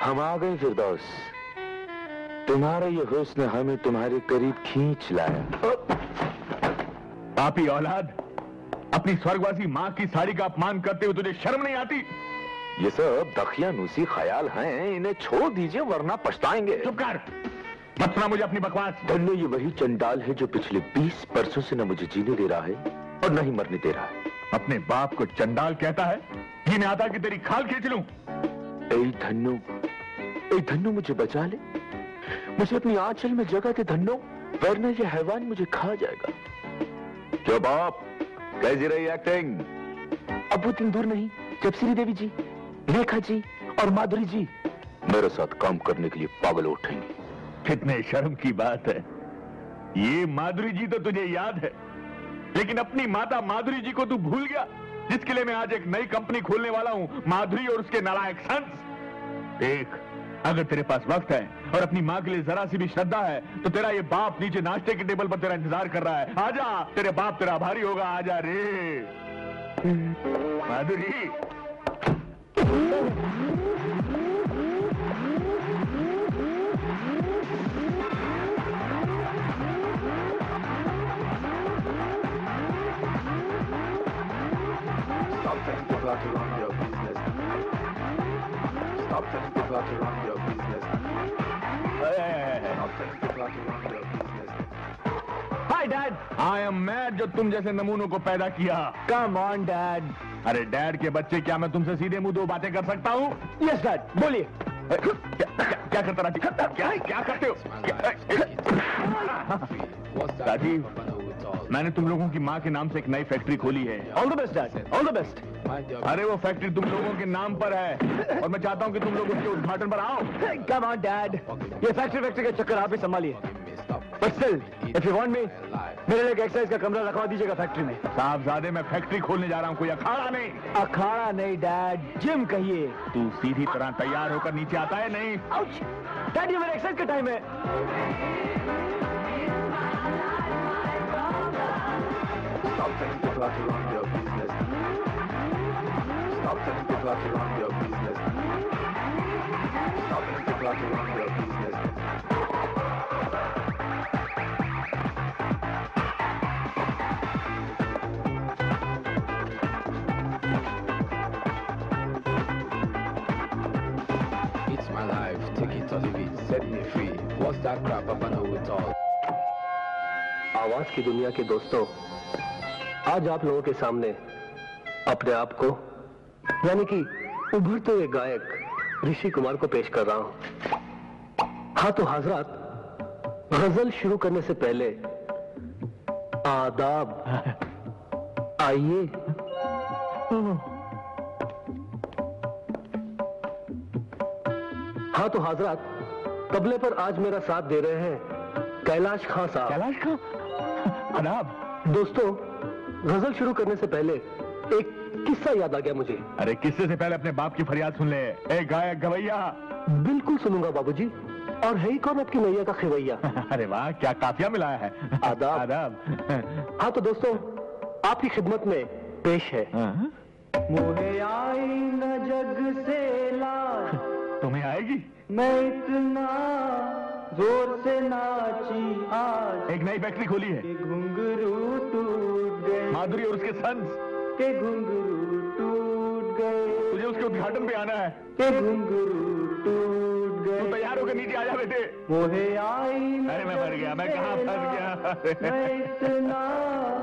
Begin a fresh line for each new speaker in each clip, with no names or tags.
हम आ गए फिरदौस। तुम्हारा ये हुस्न हमें तुम्हारे करीब खींच लाया।
पापी औलाद, अपनी स्वर्गवासी माँ की साड़ी का अपमान करते हुए तुझे शर्म नहीं आती?
ये सब दखियानूसी ख्याल हैं, इन्हें छोड़ दीजिए वरना पछताएंगे।
चुप कर, मत सुना मुझे अपनी बकवास।
धन्य ये वही चंडाल है जो पिछले 20 बरसों से न मुझे जीने दे रहा है और न ही मरने दे रहा है।
अपने बाप को चंडाल कहता है? ये नहीं आता कि तेरी खाल खींच लूं?
ए धन्नो मुझे बचा ले, मुझे अपनी आंचल में जगह दे धन्नो, वरना ये हैवान मुझे खा जाएगा।
क्यों बाप, कैसी रही एक्टिंग?
अब वो दिन दूर नहीं जब श्रीदेवी जी, रेखा जी और माधुरी जी मेरे साथ काम करने के लिए पागल उठेंगे।
कितने शर्म की बात है, ये माधुरी जी तो तुझे याद है, लेकिन अपनी माता माधुरी जी को तू भूल गया, जिसके लिए मैं आज एक नई कंपनी खोलने वाला हूं, माधुरी और उसके नालायक सन्स। देख, अगर तेरे पास वक्त है और अपनी माँ के लिए जरा सी भी श्रद्धा है तो तेरा ये बाप नीचे नाश्ते के टेबल पर तेरा इंतजार कर रहा है। आजा, तेरे बाप तेरा आभारी होगा। आजा रे माधुरी।
Stop telling people how to run your business. Stop telling people how to run your business. Stop telling people how to run your business.
Hi Dad, I am mad जो तुम जैसे नमूनों को पैदा किया।
Come on, Dad.
अरे dad के बच्चे, क्या मैं तुमसे सीधे मुंह दो बातें कर सकता हूँ?
Yes, Dad. बोलिए।
क्या करता राजी? क्या करते हो? राजीव, मैंने तुम लोगों की माँ के नाम से एक नई फैक्ट्री खोली है।
All the best, Dad. All the best.
अरे वो फैक्ट्री तुम लोगों के नाम पर है और मैं चाहता हूँ कि तुम लोग उसके उद्घाटन पर आओ।
Come on, Dad. ये फैक्ट्री का चक्कर आप ही संभालिए। But still, if you want me, मेरे लिए एक एक्सरसाइज का कमरा रखवा दीजिएगा फैक्ट्री में।
साहबजादे, मैं फैक्ट्री खोलने जा रहा हूँ, कोई अखाड़ा नहीं।
अखाड़ा नहीं डैड, जिम कहिए।
तू सीधी तरह तैयार होकर नीचे आता है नहीं?
आउच! डैड, ये मेरा एक्सरसाइज का टाइम है।
Stop telling people how to run your business. Stop telling people how to run your business. Stop telling people how to run your business. It's my life, take it or leave it, set me free. What's that crap? Papa know it all.
आवाज की दुनिया के दोस्तों, आज आप लोगों के सामने अपने आप को, यानी कि उभरते हुए गायक ऋषि कुमार को पेश कर रहा हूं। हाँ तो हजरात, गजल शुरू करने से पहले आदाब। आइए। हाँ तो हजरात, तबले पर आज मेरा साथ दे रहे हैं कैलाश खां साहब।
कैलाश खां, आदाब।
दोस्तों, गजल शुरू करने से पहले एक किस्सा याद आ गया मुझे।
अरे किस्से से पहले अपने बाप की फरियाद सुन ले। ए गायक गवैया।
बिल्कुल सुनूंगा बाबूजी, और है ही कौन आपकी नैया का खिवैया।
अरे वाह, क्या काफिया मिलाया है।
आदाब।
आदाब।
हाँ तो दोस्तों, आपकी खिदमत में पेश है मुझे आई न जग से लाज,
तुम्हें आएगी?
मैं इतना जोर से नाची आज,
एक नई फैक्ट्री खोली है,
घुंघरू टूट गए,
माधुरी और उसके सन्स
के घुंघरू टूट गए,
तुझे उसके उद्घाटन पे आना है,
के घुंघरू टूट गए।
तू तैयार होकर नीचे आ जा बेटे।
मोहे आई।
अरे मैं मर गया, मैं कहाँ फंस गया।
मैं इतना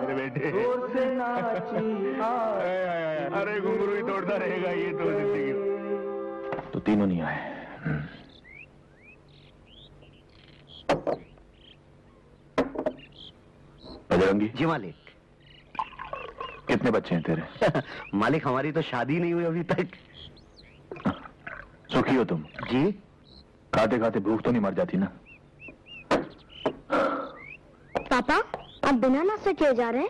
अरे बेटे,
जोर से नाची आज।
अरे घुंघरू ही तोड़ता रहेगा ये तो जिंदगी। तो तीनों नहीं आए। बजरंगी
जी मालिक।
कितने बच्चे हैं तेरे?
मालिक, हमारी तो शादी नहीं हुई अभी तक।
सुखी हो तुम?
जी।
खाते खाते भूख तो नहीं मर जाती ना?
पापा, आप बिना नाश्ते किए जा रहे हैं?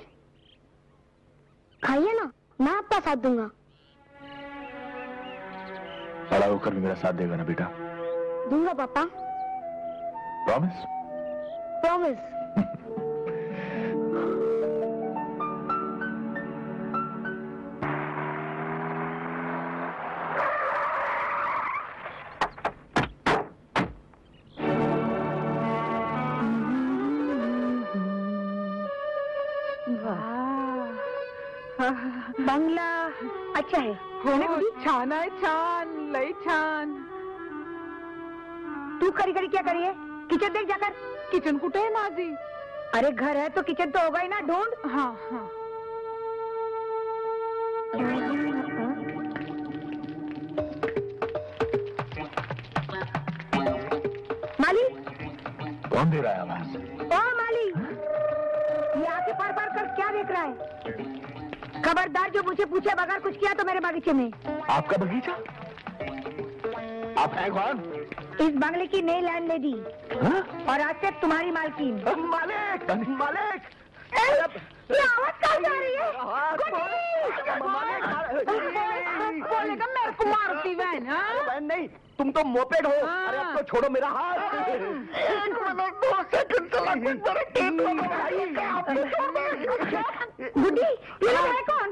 खाइए ना, मैं आपका साथ दूंगा।
बड़ा होकर भी मेरा साथ देगा ना बेटा?
दूंगा पापा।
प्रॉमिस?
प्रॉमिस। बंगला अच्छा है ना गुडी?
छान आहे छान लय छान.
तू खरी खरी क्या करिए? किचन देख जाकर.
किचन कुठे आहे माझी?
अरे घर है तो किचन तो होगा ही ना, ढूंढ.
हाँ हाँ.
माली,
कौन दे रहा है आवाज?
ओ माली, ये आके पार पार कर क्या देख रहा है? खबरदार जो मुझे पूछे बगैर कुछ किया तो मेरे बगीचे में.
आपका बगीचा? आप हैं कौन?
इस बंगले की नई लैंडलेडी
हाँ?
और आज से तुम्हारी मालकिन.
मालिक, मालिक,
ये आवाज कहाँ जा रही है?
बोलेगा मेरे को मारती बहन. हाँ?
नहीं, तुम तो मोपेड हो. अरे अब तो छोड़ो मेरा हाथ. 1 मिनट 2 सेकंड चला.
गुड्डी, ये लोग है कौन?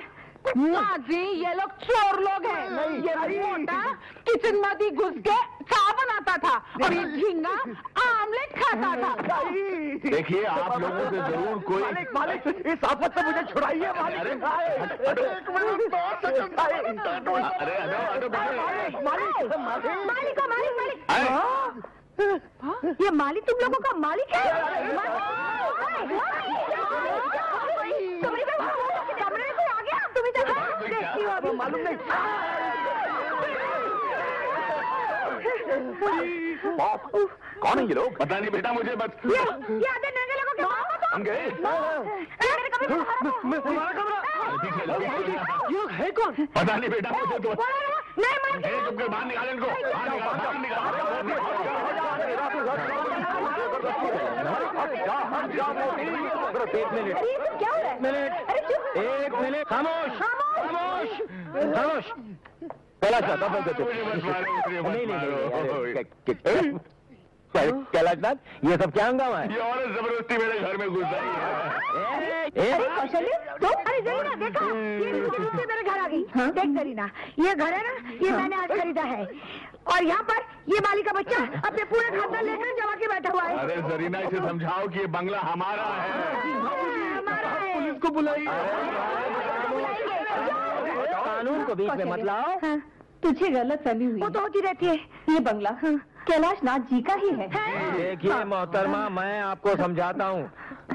माझी ये लोग चोर लोग हैं. ये मोटा किचन मध्ये घुस के चाय बनाता था और ये झींगा आमलेट खाता था.
देखिए आप लोगों से जरूर कोई
मालिक, मालिक, इस आफत से मुझे छुड़ाइए. मालिक,
अरे,
1 मिनट 2 सेकंड.
अरे हटो
मालिक, मालिक,
मालिक हो, मालिक, मालिक. ये मालिक तुम लोगों का मालिक है? कमरे में कोई आ गया? तुम्हें देखती हो अभी.
मालूम नहीं. कौन है ये लोग?
पता नहीं बेटा मुझे बस.
ये आधे नंगे लोगों के बाप हो तुम?
हम गए.
मेरे कमरे में
तुम्हारा कमरा. ये है कौन?
पता नहीं बेटा मुझे तो.
नहीं मार.
चुप कर बाहर निकाल इनको. बाहर
एक मिनट,
क्या हो रहा है?
मिनट,
अरे चुप.
1 मिनट. खामोश, खामोश, खामोश. कैलाश नाथ, कैलाश नाथ, ये सब क्या हंगामा है?
ये औरत जबरदस्ती मेरे घर में घुस आई.
अरे कौशल्य, तो अरे जरीना देखा, ये मुझे रूप से मेरे घर आ गई. देख जरीना, ये घर है ना, ये मैंने आज खरीदा है और यहाँ पर ये माली का बच्चा अपने पूरे खानदान लेकर जमा के बैठा हुआ है.
अरे जरीना इसे समझाओ कि ये बंगला हमारा है.
हमारा है.
पुलिस को बुलाइए. कानून को बीच में मत लाओ.
हाँ, तुझे गलत फहमी हुई.
वो तो होती रहती है.
ये बंगला कैलाश नाथ जी का ही है.
देखिए मोहतरमा, मैं आपको समझाता हूँ.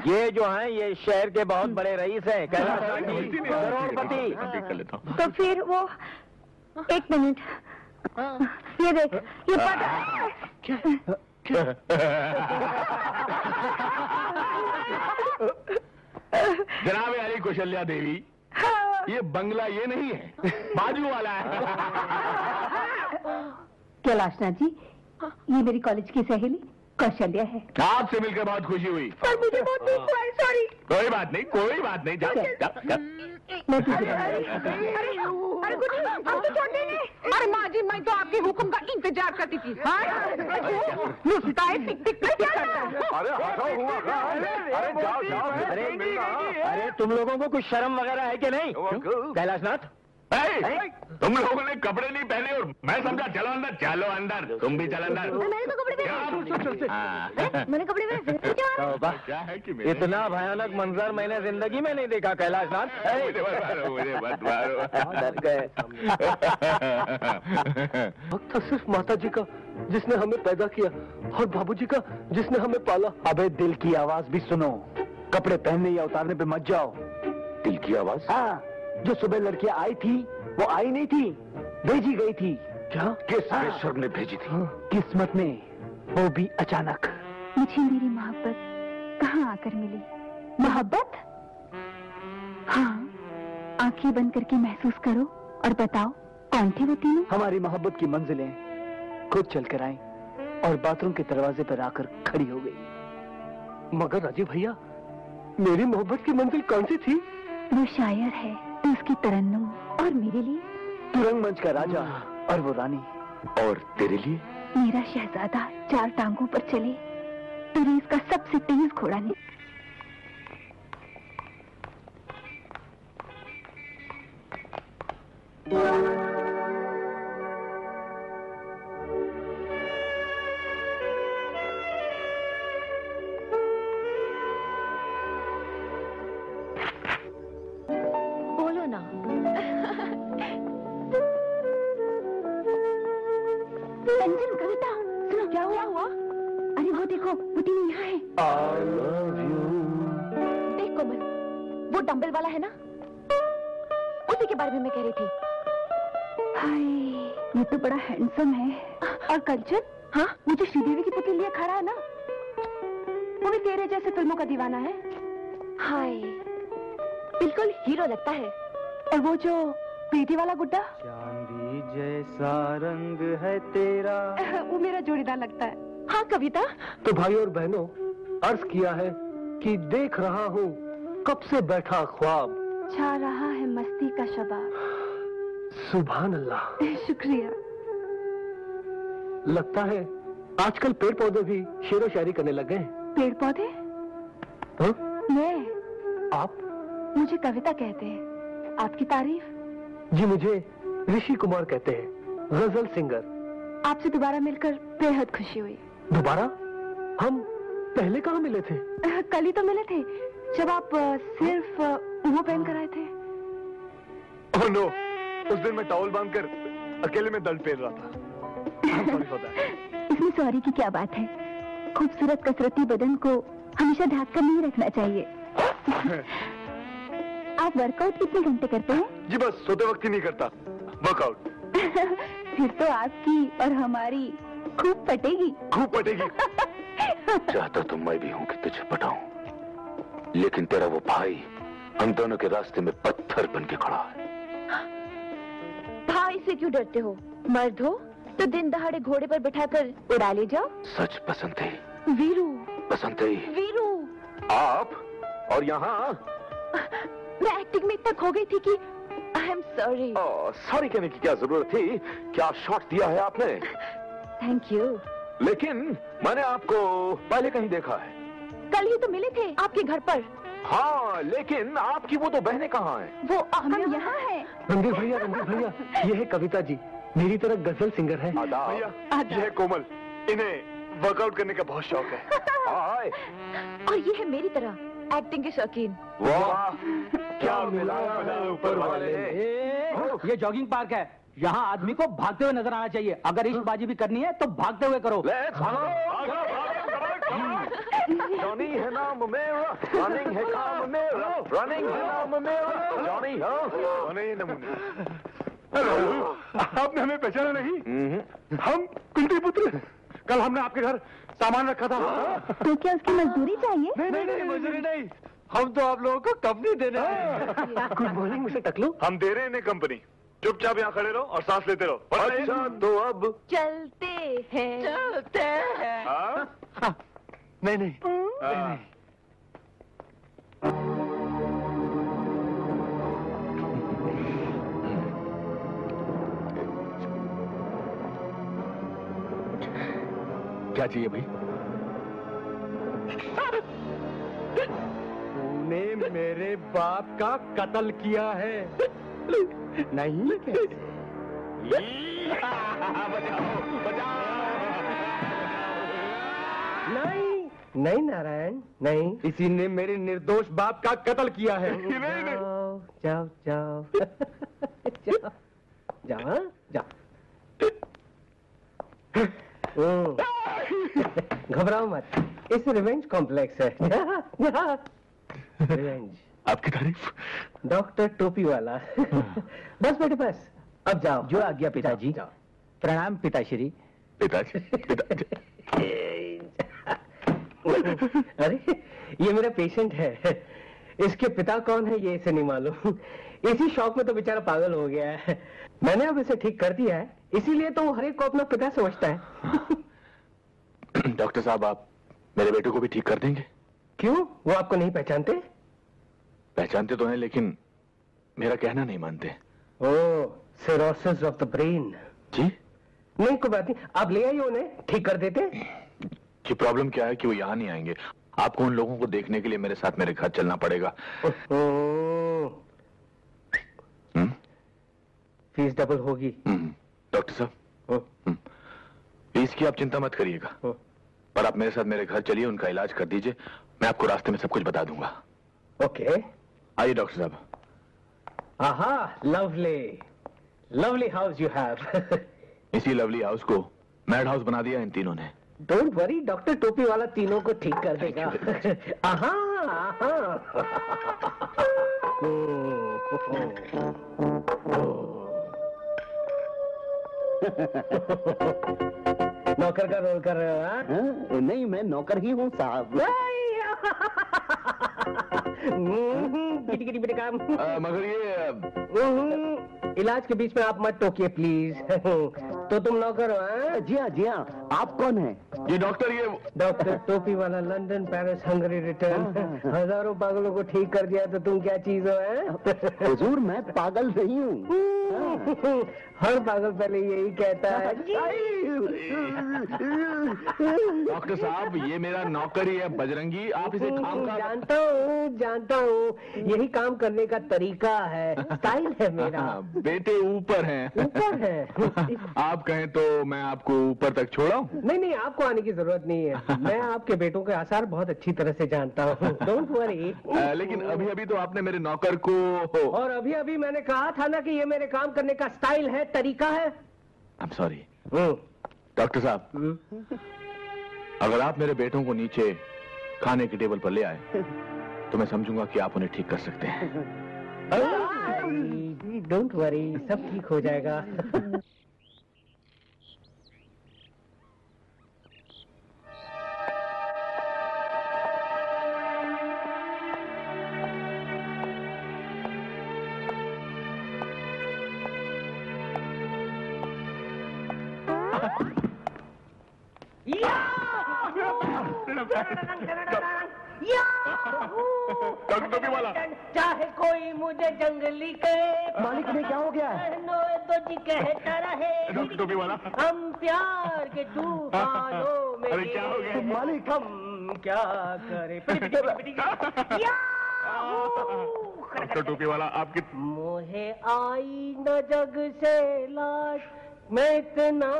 ये जो हैं ये शहर के बहुत बड़े रईस हैं. कैलाश नाथ जी करोड़पति.
तो फिर वो 1 मिनट, ये देख, ये
जनाब अली कौशल्या देवी, ये बंगला ये नहीं है, बाजू वाला है.
कैलाश नाथ जी, ये मेरी कॉलेज की सहेली कौशल्या है.
आपसे मिलकर बहुत खुशी हुई.
पर मुझे बहुत दुख हुआ है. सॉरी.
कोई बात नहीं, कोई बात नहीं. जा, जा, जा.
मैं तुझे
अरे गुड्डी, अब तो छोड़ने नहीं.
अरे माँ जी, मैं तो आपके हुक्म का इंतजार करती थी. नुस्खा है, टिक टिक टिक करता है.
अरे जाओ जाओ. अरे तुम लोगों को कुछ शर्म वगैरह है कि नहीं? कैलाश नाथ,
तुम लोगों ने कपड़े नहीं पहने और मैं समझा चलो अंदर. चलो अंदर, तुम भी चल अंदर.
मैंने तो कपड़े पहने. मैंने कपड़े पहने.
वाह,
क्या है कि
इतना भयानक मंजर मैंने जिंदगी में नहीं देखा. कैलाश नाथ,
मुझे मत मारो.
डर गए. वक्त था सिर्फ माता जी का जिसने हमें पैदा किया और बाबूजी का जिसने हमें पाला.
अबे दिल की आवाज भी सुनो. कपड़े पहनने या उतारने पे मत जाओ.
दिल की आवाज?
हाँ, जो सुबह लड़कियां आई थी वो आई नहीं थी, भेजी गई थी.
क्या?
किस बेशर्म ने भेजी थी?
किस्मत ने, वो भी अचानक.
मुझे मेरी मोहब्बत कहाँ आकर मिली. मोहब्बत? हाँ, आंखें बंद करके महसूस करो और बताओ कौन थे वो तीनों.
हमारी मोहब्बत की मंजिलें खुद चलकर आई और बाथरूम के दरवाजे पर आकर खड़ी हो गई.
मगर राजीव भैया, मेरी मोहब्बत की मंजिल कौन सी थी?
वो शायर है तो उसकी तरन्नुम, और मेरे लिए
तुरंग मंच का राजा और वो रानी.
और तेरे लिए?
मेरा शहजादा 4 टांगों पर चले तो रेस का सबसे तेज घोड़ा नहीं.
बोलो ना.
कंचन, कविता, सुनो क्या हुआ? अरे वो देखो, वो तीनों यहाँ है।
I love you।
देख कोमल, वो डंबल वाला है ना, उसी के बारे में मैं कह रही थी। हाय, ये तो बड़ा हैंडसम है। और कंचन, हाँ, वो जो श्रीदेवी की पुतली लिए खड़ा है ना, वो भी तेरे जैसे फिल्मों का दीवाना है। हाय, बिल्कुल हीरो लगता है। और वो जो प्रीति वाला गुड्डा,
चांदी जैसा रंग है तेरा,
वो मेरा जोड़ीदार लगता है। हाँ कविता,
तो भाई और बहनों, अर्ज किया है कि देख रहा हूँ कब से बैठा ख्वाब,
छा रहा है मस्ती का शबाब।
सुभान अल्लाह।
शुक्रिया।
लगता है आजकल पेड़ पौधे भी शेरो शायरी करने लगे हैं।
पेड़ पौधे?
हाँ?
मैं?
आप?
मुझे कविता कहते हैं। आपकी तारीफ?
जी मुझे ऋषि कुमार कहते हैं, गजल सिंगर।
आपसे दोबारा मिलकर बेहद खुशी हुई।
दोबारा? हम पहले कहाँ मिले थे?
कल ही तो मिले थे, जब आप सिर्फ वो पहन कर आए थे।
ओह नो, उस दिन मैं टॉवल बांधकर अकेले में दर्द पेल रहा था। Sorry for that।
इसमें सॉरी की क्या बात है? खूबसूरत कसरती बदन को हमेशा ढक कर नहीं रखना चाहिए। आप वर्कआउट कितने घंटे करते हैं?
जी बस सोते वक्त ही नहीं करता, वर्कआउट।
फिर तो आपकी और हमारी खूब पटेगी।
खूब पटेगी।
चाहता तो मैं भी हूँ कि तुझे पटाऊं, लेकिन तेरा वो भाई हम दोनों के रास्ते में पत्थर बन के खड़ा है।
भाई से क्यों डरते हो? मर्द हो तो दिन दहाड़े घोड़े पर बिठाकर उड़ा ले जाओ।
सच पसंद है
वीरू,
पसंद है।
वीरू,
आप और यहाँ?
मैं एक्टिंग में इतना खो गई थी कि आई एम सॉरी।
सॉरी कहने की क्या जरूरत थी? क्या शॉट दिया है आपने?
Thank you.
लेकिन मैंने आपको पहले कहीं देखा है।
कल ही तो मिले थे आपके घर पर।
हाँ, लेकिन आपकी वो तो बहनें कहाँ हैं?
वो हम यहाँ हैं।
रणधीर भैया, ये है कविता जी, मेरी तरह गजल सिंगर है।
भैया, ये है कोमल, इन्हें वर्कआउट करने का बहुत शौक है। हाय।
और ये है मेरी तरह एक्टिंग के शौकीन।
वाह, क्या मिलाया ऊपर वाले ने।
ये जॉगिंग पार्क है, यहाँ आदमी को भागते हुए नजर आना चाहिए। अगर इश्कबाजी भी करनी है तो भागते हुए करो।
जॉनी है नाम मेरा, रनिंग है काम मेरा, रनिंग है नाम मेरा, जॉनी नमूने। हेलो, आपने हमें पहचाना नहीं? हम कुंती पुत्र। कल हमने आपके घर सामान रखा था।
तो क्या उसकी मजदूरी चाहिए?
नहीं, मजदूरी नहीं, हम तो आप लोगों को कंपनी देने हैं।
गुड मॉर्निंग मिस्टर टकलू।
हम दे रहे हैं इन्हें कंपनी। चुपचाप यहाँ खड़े रहो और सांस लेते रहो। अच्छा तो अब
चलते हैं।
हाँ?
नहीं।
क्या चाहिए भाई?
तूने मेरे बाप का कत्ल किया है। नहीं
नहीं नारायण, नहीं।
इसी ने मेरे निर्दोष बाप का कत्ल किया है।
जाओ घबराओ मत, इस रिवेंज कॉम्प्लेक्स है। रिवेंज।
आपकी तारीफ।
डॉक्टर टोपी वाला। बस बेटे बस, अब जाओ।
जो आज्ञा पिताजी। प्रणाम पिताश्री।
पिताजी।
अरे ये मेरा पेशेंट है, इसके पिता कौन है ये इसे नहीं मालूम। इसी शौक में तो बेचारा पागल हो गया है। मैंने अब इसे ठीक कर दिया है, इसीलिए तो वो हर एक को अपना पिता समझता है।
डॉक्टर साहब, आप मेरे बेटे को भी ठीक कर देंगे?
क्यों, वो आपको नहीं पहचानते?
पहचानते तो हैं, लेकिन मेरा कहना नहीं मानते।
ओह, सिरोसिस ऑफ द ब्रेन।
जी?
नहीं कोई बात नहीं, आप ले आइए उन्हें, ठीक कर देते।
कि प्रॉब्लम क्या है कि वो यहाँ नहीं आएंगे। आपको उन लोगों को देखने के लिए मेरे साथ मेरे घर चलना पड़ेगा।
फीस डबल होगी।
डॉक्टर साहब, फीस की आप चिंता मत करिएगा, पर आप मेरे साथ मेरे घर चलिए, उनका इलाज कर दीजिए। मैं आपको रास्ते में सब कुछ बता दूंगा।
ओके,
आइए डॉक्टर साहब।
आहा, लवली हाउस यू हैव।
इसी लवली हाउस को मैड हाउस बना दिया इन तीनों ने।
डोंट वरी, डॉक्टर टोपी वाला तीनों को ठीक कर देगा। आहा, आहा। नौकर का रोल कर रहे हो? हाँ? नहीं, मैं नौकर ही हूँ साहब।
मगर ये
इलाज के बीच में आप मत टोकिए प्लीज। तो तुम नौकर हो? हाँ? जी हाँ, जी हाँ। आप कौन है?
ये डॉक्टर, ये
डॉक्टर टोपी वाला, लंदन, पेरिस, हंगरी रिटर्न। हजारों पागलों को ठीक कर दिया तो तुम क्या चीज हो? हुजूर, मैं पागल नहीं हूँ। हर पागल पहले यही कहता है।
डॉक्टर साहब, ये मेरा नौकर ही है बजरंगी, आप इसे काम का।
जानता हूँ, यही काम करने का तरीका है, स्टाइल है मेरा।
बेटे ऊपर हैं।
ऊपर है।
आप कहें तो मैं आपको ऊपर तक छोड़ाऊं?
नहीं, आपको आने की जरूरत नहीं है। मैं आपके बेटों के आसार बहुत अच्छी तरह से जानता हूँ। Don't worry.
लेकिन अभी तो आपने मेरे नौकर को।
और अभी मैंने कहा था ना कि ये मेरे काम करने का स्टाइल है, तरीका है।
आई एम सॉरी डॉक्टर साहब, अगर आप मेरे बेटों को नीचे खाने की टेबल पर ले आए तो मैं समझूंगा कि आप उन्हें ठीक कर सकते हैं।
डोंट वरी, सब ठीक हो जाएगा।
टोपी वाला,
चाहे कोई मुझे जंगली कहे, मालिक ने क्या हो गया? तो जी कहता रहे,
टोपी वाला,
हम प्यार के तूफानों में।
अरे क्या हो गया
मालिक? हम क्या करें?
डॉक्टर टोपी वाला, आपकी
मोहे आई न जग से लाश, मैं इतना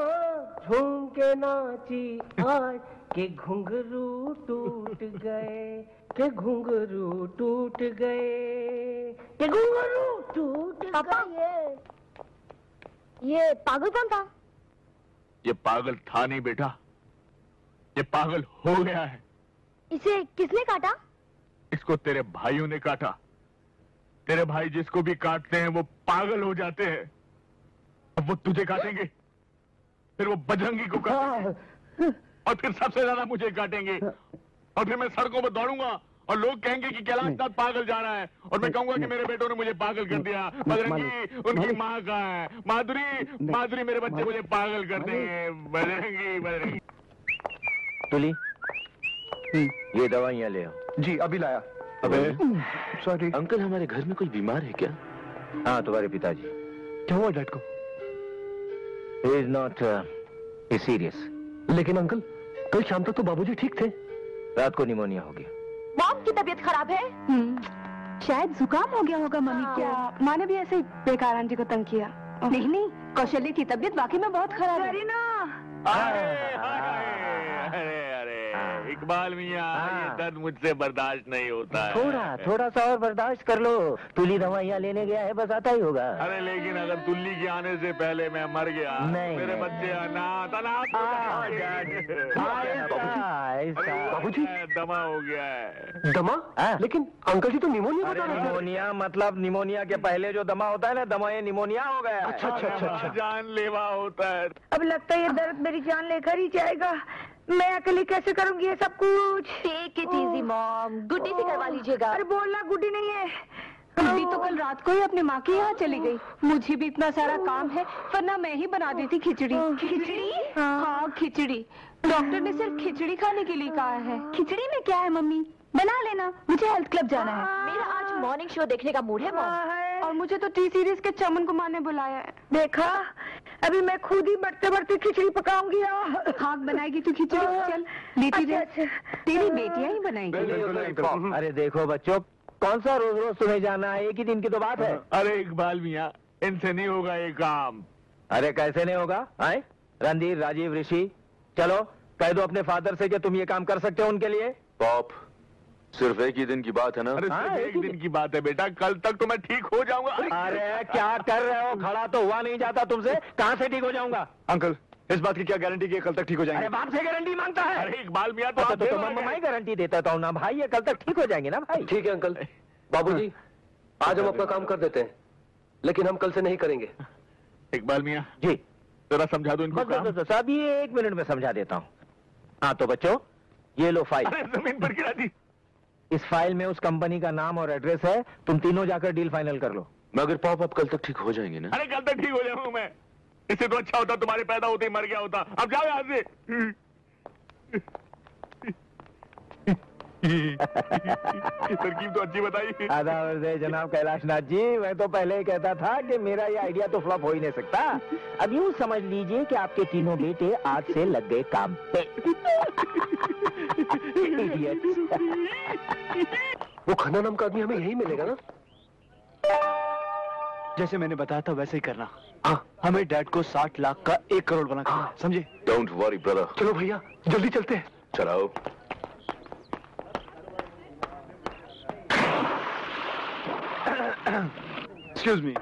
झूम के नाची आज के घुंघरू टूट गए, के घुंघरू टूट गए, के घुंघरू टूट गए।
ये पागल कौन था?
ये पागल था नहीं बेटा, ये पागल हो गया है।
इसे किसने काटा?
इसको तेरे भाइयों ने काटा। तेरे भाई जिसको भी काटते हैं वो पागल हो जाते हैं। अब वो तुझे काटेंगे, फिर वो बजरंगी को काटेंगे, और फिर सबसे ज्यादा मुझे काटेंगे, और फिर मैं सड़कों पर दौड़ूंगा और लोग कहेंगे कि कैलाशनाथ पागल जा रहा है, और मैं कहूंगा कि मेरे बेटों ने मुझे पागल कर दिया। बजरंगी, उनकी माँ कहाँ है? माधुरी मेरे बच्चे मुझे पागल कर देंगे। बजरंगी।
तुली, ये दवाइयाँ ले आओ।
जी अभी लाया।
अबे
सॉरी
अंकल, हमारे घर में कोई बीमार है क्या?
हाँ, तुम्हारे पिताजी।
क्या हुआ डैड को?
He is not serious.
लेकिन अंकल, कल शाम तक तो बाबूजी ठीक थे।
रात को निमोनिया हो गया।
मॉम की तबीयत खराब है।
शायद जुकाम हो गया होगा मम्मी को। माँ ने भी ऐसे ही बेकार आंटी को तंग किया। नहीं, कौशल्य की तबीयत वाकई में बहुत खराब है।
अरे इकबाल मियाँ, ये दर्द मुझसे बर्दाश्त नहीं होता है।
थोड़ा सा और बर्दाश्त कर लो। तुली दवाइयाँ लेने गया है, बस आता ही होगा।
अरे लेकिन अगर तुल्ली के आने से पहले मैं मर गया,
नहीं,
मेरे
नहीं,
बच्चे अनाथ
बाबूजी,
दमा हो गया है।
दमा? लेकिन अंकल जी तो निमोनिया
अरे
बता रहे थे।
निमोनिया मतलब निमोनिया के पहले जो दमा होता है ना, दमा ये निमोनिया हो गया।
अच्छा।
जानलेवा होता है।
अब लगता है ये दर्द मेरी जान लेकर ही जाएगा। मैं अकेली कैसे करूंगी ये सब कुछ?
टेक इट इजी मॉम, गुड्डी से करवा लीजिएगा।
अरे बोलना गुड्डी नहीं है। गुड्डी तो कल रात को ही अपनी माँ के यहाँ चली गई। मुझे भी इतना सारा काम है, वरना मैं ही बना देती खिचड़ी।
खिचड़ी?
हाँ, खिचड़ी। डॉक्टर ने सिर्फ खिचड़ी खाने के लिए कहा है। खिचड़ी में क्या है मम्मी? बना लेना, मुझे हेल्थ क्लब जाना है।
मेरा आज मॉर्निंग शो देखने का मूड है मॉम।
और मुझे तो टी सीरीज के चमन कुमार ने बुलाया है। देखा, अभी मैं खुद ही बढ़ते बढ़ते खिचड़ी पकाऊंगी। खाक बनाएगी तू खिचड़ी? चल लेती रह, तेरी बेटियां ही बनाएंगी।
अरे देखो बच्चों, कौन सा रोज रोज तुम्हें जाना है? एक ही दिन की तो बात है।
अरे इकबाल मियाँ, इनसे नहीं होगा ये काम।
अरे कैसे नहीं होगा? आए रणधीर, राजीव, ऋषि, चलो कह दो अपने फादर से कि तुम ये काम कर सकते हो उनके लिए।
पॉप, सिर्फ एक ही दिन की बात है ना?
अरे सिर्फ एक दिन की बात है बेटा, कल तक तो मैं ठीक हो जाऊंगा।
अरे क्या कर रहे हो? खड़ा तो हुआ नहीं जाता तुमसे, कहाँ से ठीक हो जाऊंगा?
अंकल इस बात की क्या गारंटी कि कल तक ठीक हो
अरे
जाएंगे?
बाप से गारंटी मांगता है।
अरे इकबाल मियां तो
तो,
आप
तो, तो मैं गारंटी देता हूँ ना भाई, ये कल तक ठीक हो जाएंगे ना भाई।
ठीक है अंकल। बाबूजी, आज हम अपना काम कर देते हैं, लेकिन हम कल से नहीं करेंगे।
इकबाल मियां
जी
जरा समझा दो इनको काम।
बस अभी 1 मिनट में समझा देता हूँ। हाँ तो बच्चों, ये लो फाइल।
अरे जमीन पर गिरा दी।
इस फाइल में उस कंपनी का नाम और एड्रेस है, तुम तीनों जाकर डील फाइनल कर लो।
मगर पापा आप कल तक ठीक हो जाएंगे ना?
अरे कल तक ठीक हो जाऊंगा मैं। इससे तो अच्छा होता तुम्हारे पैदा होते ही मर गया होता। अब जाओ यहाँ से। तरकीब तो अच्छी बताई।
आदाब है जनाब कैलाश नाथ जी। मैं तो पहले ही कहता था कि मेरा ये आइडिया तो फ्लॉप हो ही नहीं सकता। अब यूँ समझ लीजिए कि आपके तीनों बेटे आज से लग गए काम पे। Idiots।
वो खन्ना नाम का आदमी हमें यही मिलेगा ना?
जैसे मैंने बताया था वैसे ही करना।
हाँ।
हमें डैड को 60 लाख का 1 करोड़ बना के देना, समझे?
Don't worry brother.
चलो भैया जल्दी चलते हैं।
चलाओ।
Excuse me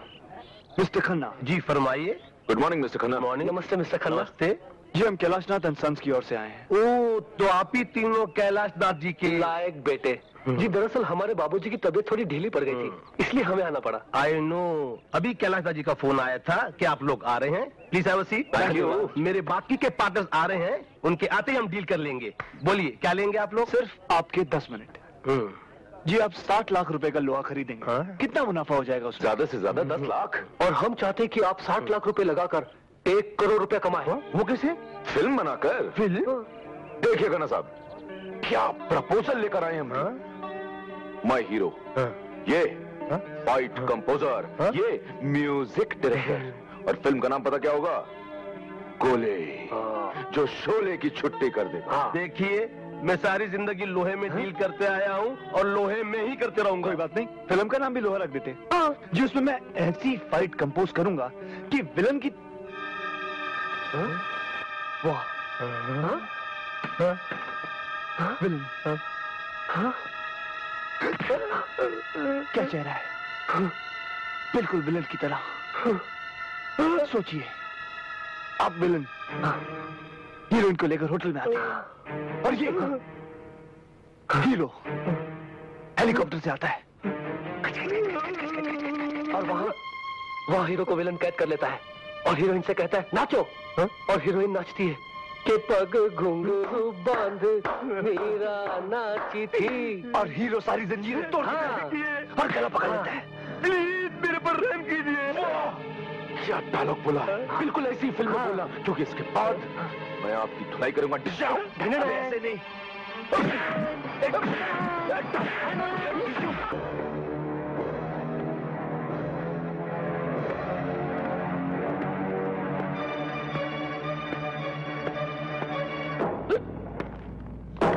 mister Khanna.
जी फरमाइए।
Good morning mister Khanna.
Morning. नमस्ते मिस्टर खन्ना। नमस्ते।
जी हम कैलाशनाथ एंड सन्स की ओर से आए हैं।
ओ, तो आप ही तीनों कैलाश नाथ जी के लायक बेटे। जी दरअसल हमारे बाबूजी की तबीयत थोड़ी ढीली पड़ गई थी, इसलिए हमें आना पड़ा। आई नो, अभी कैलाश नाथ जी का फोन आया था कि आप लोग आ रहे हैं। Please have a seat.
Thank you।
मेरे बाकी के पार्टनर्स आ रहे हैं, उनके आते ही हम डील कर लेंगे। बोलिए क्या लेंगे आप लोग?
सिर्फ आपके 10 मिनट। जी आप 60 लाख रुपए का लोहा खरीदेंगे।
हाँ?
कितना मुनाफा हो जाएगा उसमें?
ज्यादा से ज्यादा 10 लाख।
और हम चाहते हैं कि आप 60 लाख रुपए लगाकर 1 करोड़ रुपए कमाए। वो कैसे?
फिल्म बनाकर।
फिल्म?
देखिए खन्ना साहब, क्या प्रपोजल लेकर आए हम। माय हीरो, ये फाइट कंपोजर, ये म्यूजिक डायरेक्टर, और फिल्म का नाम पता क्या होगा? गोले, जो शोले की छुट्टी कर दे।
देखिए मैं सारी जिंदगी लोहे में डील करते आया हूँ और लोहे में ही करते रहूंगा।
कोई बात नहीं, फिल्म का नाम भी लोहा रख देते। जी उसमें मैं ऐसी फाइट कंपोज करूंगा कि विलन की वाह विलन क्या चेहरा है, बिल्कुल विलन की तरह। सोचिए आप विलन हीरोइन को लेकर होटल में आते हैं और ये हीरो हेलीकॉप्टर से आता है
और वहाँ हीरो को विलन कैद कर लेता है और हीरोइन से कहता है नाचो। और हीरोइन नाचती है कि पग घुंघरू बांध मेरा नाची थी,
और हीरो सारी जंजीरें तोड़ देता है और गला पकड़ लेता है।
प्लीज मेरे पर रहम कीजिए।
क्या डायलॉग बोला? बिल्कुल ऐसी फिल्म बोला, क्योंकि इसके बाद मैं आपकी धुलाई करूंगा।
ऐसे नहीं।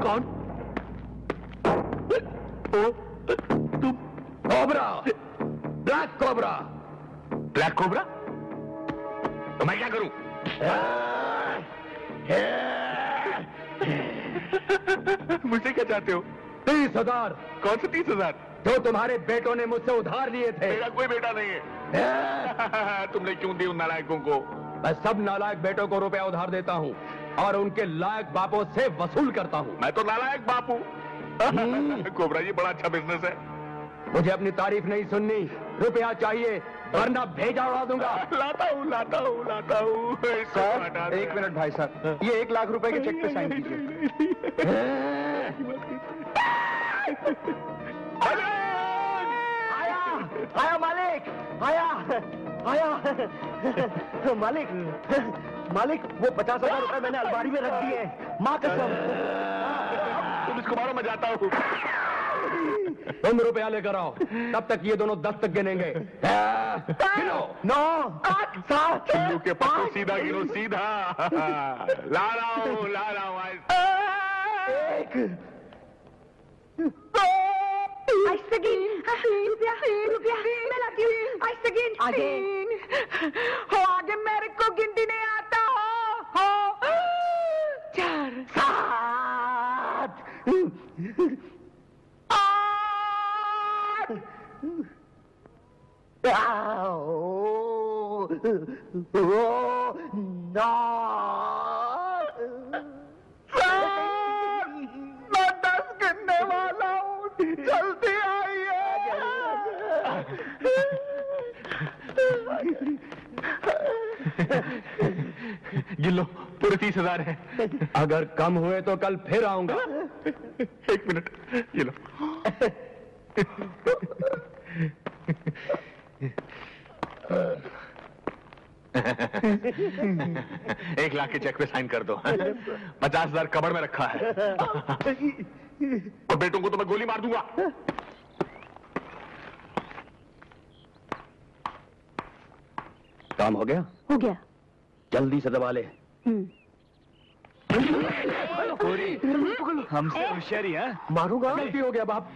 कौन? तुम? Cobra, black cobra.
Black cobra? तो मैं क्या करूं? मुझसे क्या चाहते हो?
30,000
कौन से 30,000?
जो तुम्हारे बेटों ने मुझसे उधार लिए थे।
मेरा कोई बेटा नहीं है। तुमने क्यों दी उन नालायकों को?
मैं सब नालायक बेटों को रुपया उधार देता हूँ और उनके लायक बापों से वसूल करता हूँ।
मैं तो नालायक बाप हूँ। कोबरा जी बड़ा अच्छा बिजनेस है।
मुझे अपनी तारीफ नहीं सुननी, रुपया चाहिए वरना भेजा उड़ा दूंगा।
लाता हूँ लाता हूँ लाता हूँ।
सर 1 मिनट भाई साहब, ये 1 लाख रुपए के चेक पे साइन कीजिए।
आया मालिक, आया मालिक, मालिक वो 50,000 रुपए मैंने अलमारी में रख दिए, माँ कसम।
तुम इसको मारो, मैं जाता हूँ।
तुम रुपया लेकर आओ, तब तक ये दोनों 10 तक गिनेंगे। गिनो। 9 8 7
चिल्लू के पत्तों सीधा गिरो, सीधा। ला रहा हूँ
1
आज सेकंड रुपया रुपया मैं लाती हूँ। आज सेकंड आगे हो, आगे मेरे को गिनती नहीं आता हो 4 7 8
मैं 10 गिनने वाला हूँ, जल्दी आइए।
गिन लो, पूरे 30,000 है।
अगर कम हुए तो कल फिर आऊंगा।
1 मिनट, ये लो। 1 लाख के चेक पे साइन कर दो। 50,000 कबड़ में रखा है। और बेटों को तो मैं गोली मार दूंगा।
काम हो गया?
हो गया।
जल्दी से दबा ले।
हमसे होशियारी है।
मारूंगा। गलती हो गया बाप।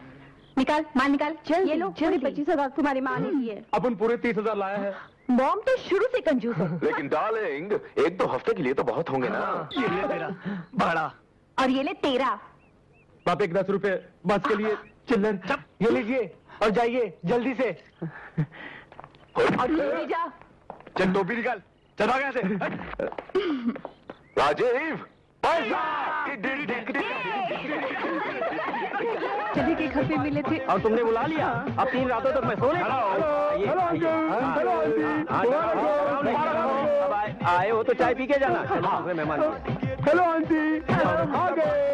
निकाल, माल निकाल। चल, ये लो, पूरे 25,000 तुम्हारी माँ ने दिए।
अपन पूरे 30,000 लाया है।
मॉम तो शुरू से कंजूस है।
लेकिन डार्लिंग, 1-2 हफ्ते के लिए तो बहुत होंगे ना।
ये ले तेरा भाड़ा।
और ये ले तेरा।
बाप 10 रुपए बस के लिए चिल्लर।
ये लीजिए और जाइए जल्दी से।
और ये ले जा।
चल टोपी निकाल, चल भाग यहाँ से।
राजीव, पैसा।
चली के घर पे मिले थे।
और तुमने बुला लिया? अब 3 रातों तक मैं सो लेगा। अब आए हो तो चाय पी के जाना। चलो मेहमान।
हेलो आंटी, आ गए।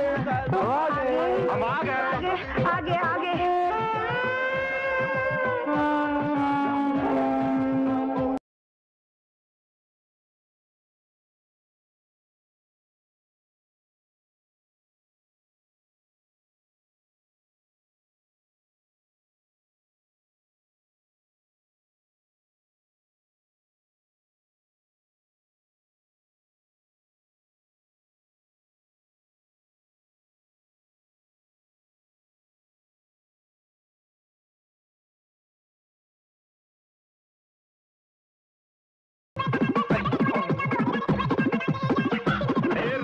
हम आ गए।
आगे आगे।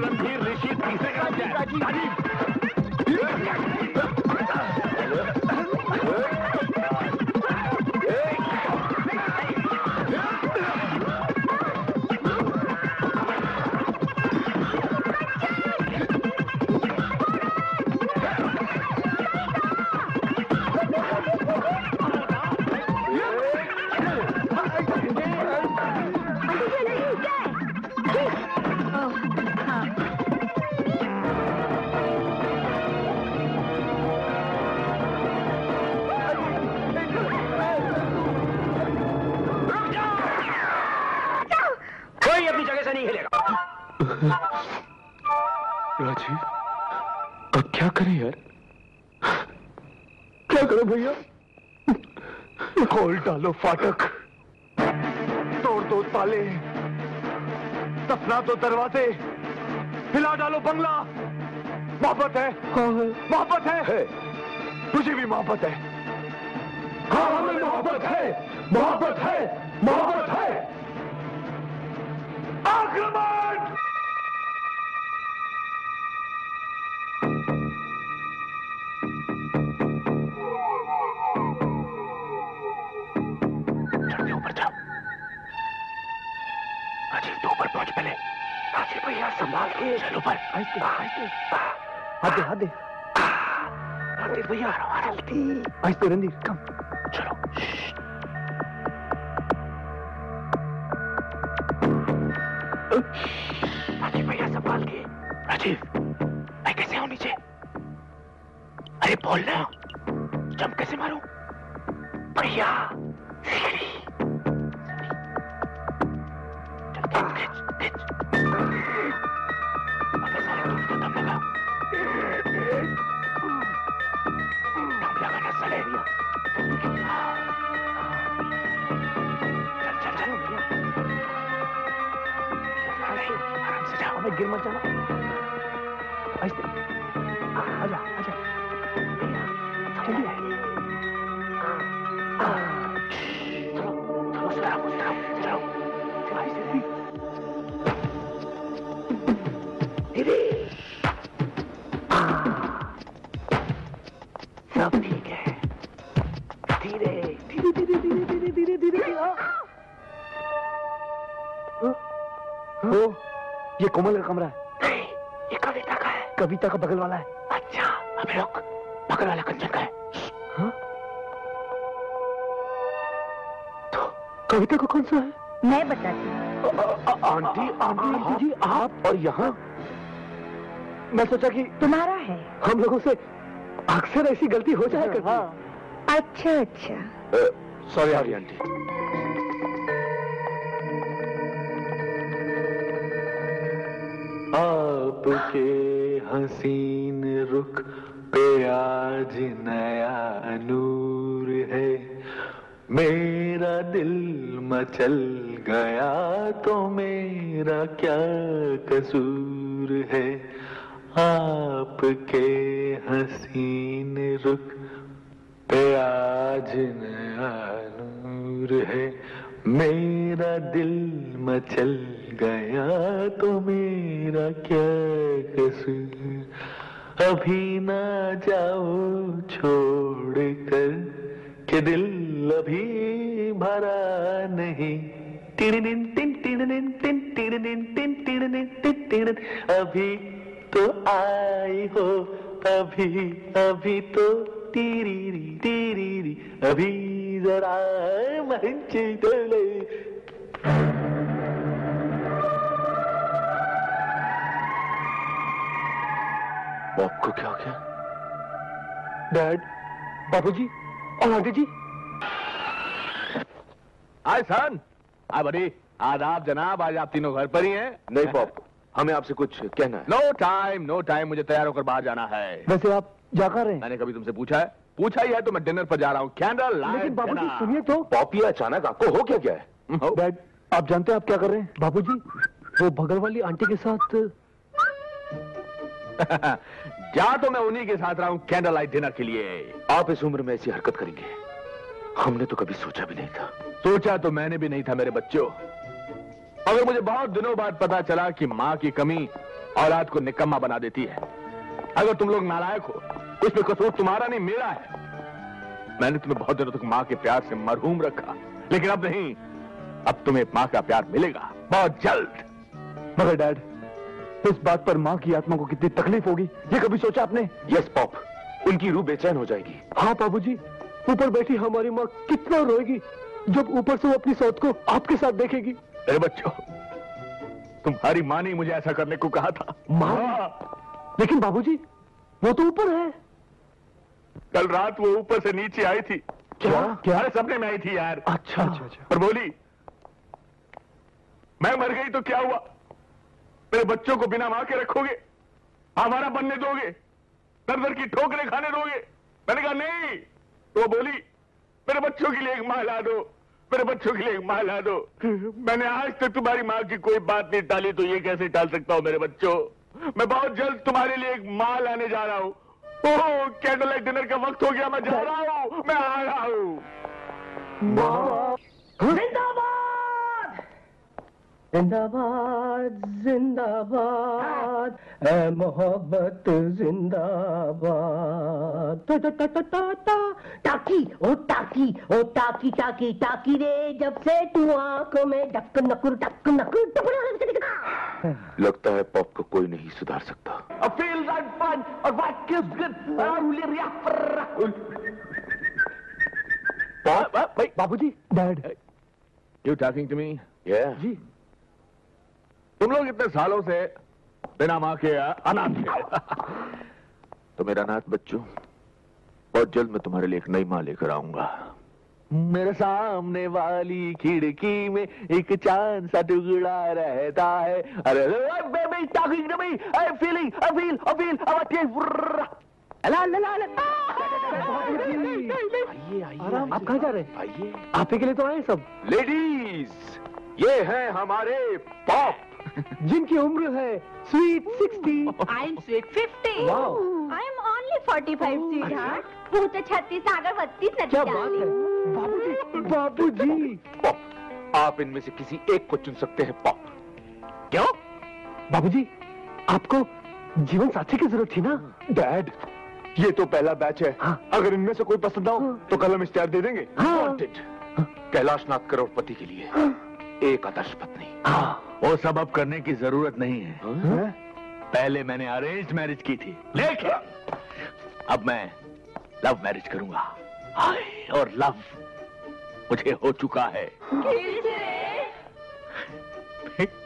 रणधीर ऋषि तीसरे का
राजीव, अब क्या करें यार? क्या करो भैया? खोल डालो फाटक, तोड़ दो ताले, दफना दो दरवाजे, हिला डालो बंगला। मोहब्बत है, मोहब्बत है, तुझे भी मोहब्बत है। हाँ, हमें मोहब्बत है, मोहब्बत है, मोहब्बत है। आक्रमण! भैया संभाल के चलो पर हाथ दे भैया आहिस्ते रणधीर कम चलो राजीव भैया संभाल के राजीव मैं कैसे आऊं नीचे अरे बोल ना जंप कैसे मारूं भैया सीढ़ी गिर मत जाना आहिस्ते आजा आजा जल्दी चलो आहिस्ते धीरे सब ठीक है धीरे धीरे धीरे धीरे धीरे धीरे धीरे
ये कोमल का कमरा है।
नहीं, ये कविता का है।
कविता का बगल वाला है।
अच्छा, अबे रुक, बगल वाला कंचन का है।
हाँ? तो कविता को कौन सा है?
मैं बताती हूँ।
आंटी जी, आप और यहाँ?
मैं सोचा कि
तुम्हारा है।
हम लोगों से अक्सर ऐसी गलती हो जाए करती।
हाँ। अच्छा अच्छा।
Sorry aunty.
आपके हसीन रुख पे आज नया नूर है, मेरा दिल मचल गया तो मेरा क्या कसूर है। आपके हसीन रुख पे आज नया नूर है, मेरा दिल मचल गया तो मेरा क्या कसूर। अभी ना जाओ छोड़ कर के दिल अभी भरा नहीं। टिड़िन टिन टिड़िन टिन टिड़िन टिन टिड़िन टिन टिड़िन। अभी तो आई हो, अभी अभी तो टीरी टीरी, अभी जरा मंच डले।
आपको क्या हो गया?
डैड, बाबूजी और आंटी जी।
हाय सन, हाय बड़ी, आदाब जनाब, आज आप तीनों घर पर ही हैं?
नहीं पॉप, हमें आपसे कुछ कहना है।
नो टाइम, मुझे तैयार होकर बाहर जाना है।
वैसे आप जा कर रहे हैं?
मैंने कभी तुमसे पूछा है? पूछा ही है तो मैं डिनर पर जा रहा हूँ। Candle light.
लेकिन बाबूजी सुनिए तो।
पॉप, ये अचानक आपको हो क्या है?
डैड, आप जानते हैं आप क्या कर रहे हैं? बाबूजी, वो बगल वाली आंटी के साथ।
जा तो मैं उन्हीं के साथ रहा हूँ कैंडल लाइट डिनर के लिए।
आप इस उम्र में ऐसी हरकत करेंगे, हमने तो कभी सोचा भी नहीं था।
सोचा तो मैंने भी नहीं था मेरे बच्चों। अगर मुझे बहुत दिनों बाद पता चला कि माँ की कमी औलाद को निकम्मा बना देती है, अगर तुम लोग नालायक हो, उसमें कसूर तुम्हारा नहीं मेरा है। मैंने तुम्हें बहुत दिनों तक माँ के प्यार से मरहूम रखा, लेकिन अब नहीं। अब तुम्हें माँ का प्यार मिलेगा बहुत जल्द।
मगर डैड, इस बात पर माँ की आत्मा को कितनी तकलीफ होगी, ये कभी सोचा आपने?
यस पॉप, उनकी रूह बेचैन हो जाएगी।
हाँ बाबूजी, ऊपर बैठी हमारी माँ कितना रोएगी जब ऊपर से वो अपनी सौत को आपके साथ देखेगी।
अरे बच्चों, तुम्हारी माँ ने मुझे ऐसा करने को कहा था।
माँ? लेकिन बाबूजी, वो तो ऊपर है।
कल रात वो ऊपर से नीचे आई थी।
क्या?
अरे सपने में आई थी यार।
अच्छा।
और बोली, मैं मर गई तो क्या हुआ, मेरे बच्चों को बिना मां के रखोगे, हमारा बनने दोगे, दर दर की ठोकरें खाने दोगे? मैंने कहा नहीं। तो वो बोली, मेरे बच्चों के लिए एक मां ला दो, मेरे बच्चों के लिए एक मां ला दो। मैंने आज तक तुम्हारी मां की कोई बात नहीं टाली, तो ये कैसे टाल सकता हूं मेरे बच्चों? मैं बहुत जल्द तुम्हारे लिए एक मां लाने जा रहा हूं। ओह, कैंडल लाइट डिनर का वक्त हो गया, मैं जा रहा हूं, मैं आ रहा हूं।
जिंदाबाद जिंदाबाद, ऐ मोहब्बत जिंदाबाद।
टाकी ओ टाकी ओ टाकी टाकी टाकी रे, जब से तू आंखों में डक नकुर
लगता है पॉप को कोई नहीं सुधार सकता।
बाबूजी, dad.
You talking to me?
जी।
तुम लोग इतने सालों से बिना माँ के अनाथ थे।
तो मेरा अनाथ बच्चों, बहुत जल्द मैं तुम्हारे लिए एक नई माँ लेकर आऊंगा।
मेरे सामने वाली खिड़की में एक चांद सा टुकड़ा रहता है। अरे baby talking to me, I feeling, I feel
आराम, आप कहाँ जा रहे हैं?
आइए।
आप ही के लिए तो आए सब।
लेडीज, ये हैं हमारे पॉप,
जिनकी उम्र है sweet 60।
I'm sweet 50.
Wow.
I'm only 45, sweetheart. वो तो 36 आगर 32 नदी
क्या बात है बाबूजी, बाबूजी।
पॉप, आप इनमें से किसी एक को चुन सकते हैं पॉप।
क्यों?
बाबूजी, आपको जीवन साथी की जरूरत थी ना?
डैड, ये तो पहला बैच है।
हाँ।
अगर इनमें से कोई पसंद ना हो तो कल हम इश्तेहार दे देंगे।
हाँ।
Wanted, कैलाश नाथ करोड़पति के लिए। एक आदर्श पत्नी।
वो सब अब करने की जरूरत नहीं है। पहले मैंने अरेंज मैरिज की थी, लेकिन अब मैं लव मैरिज करूंगा। हाय, और लव मुझे हो चुका है।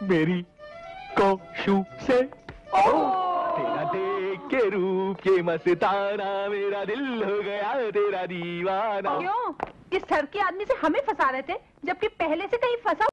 मेरी कोशू से तेरा देख के रूप ये मस्ताना, मेरा दिल हो गया तेरा दीवाना।
क्यों? इस सर के आदमी से हमें फंसा रहे थे, जबकि पहले से कहीं फंसा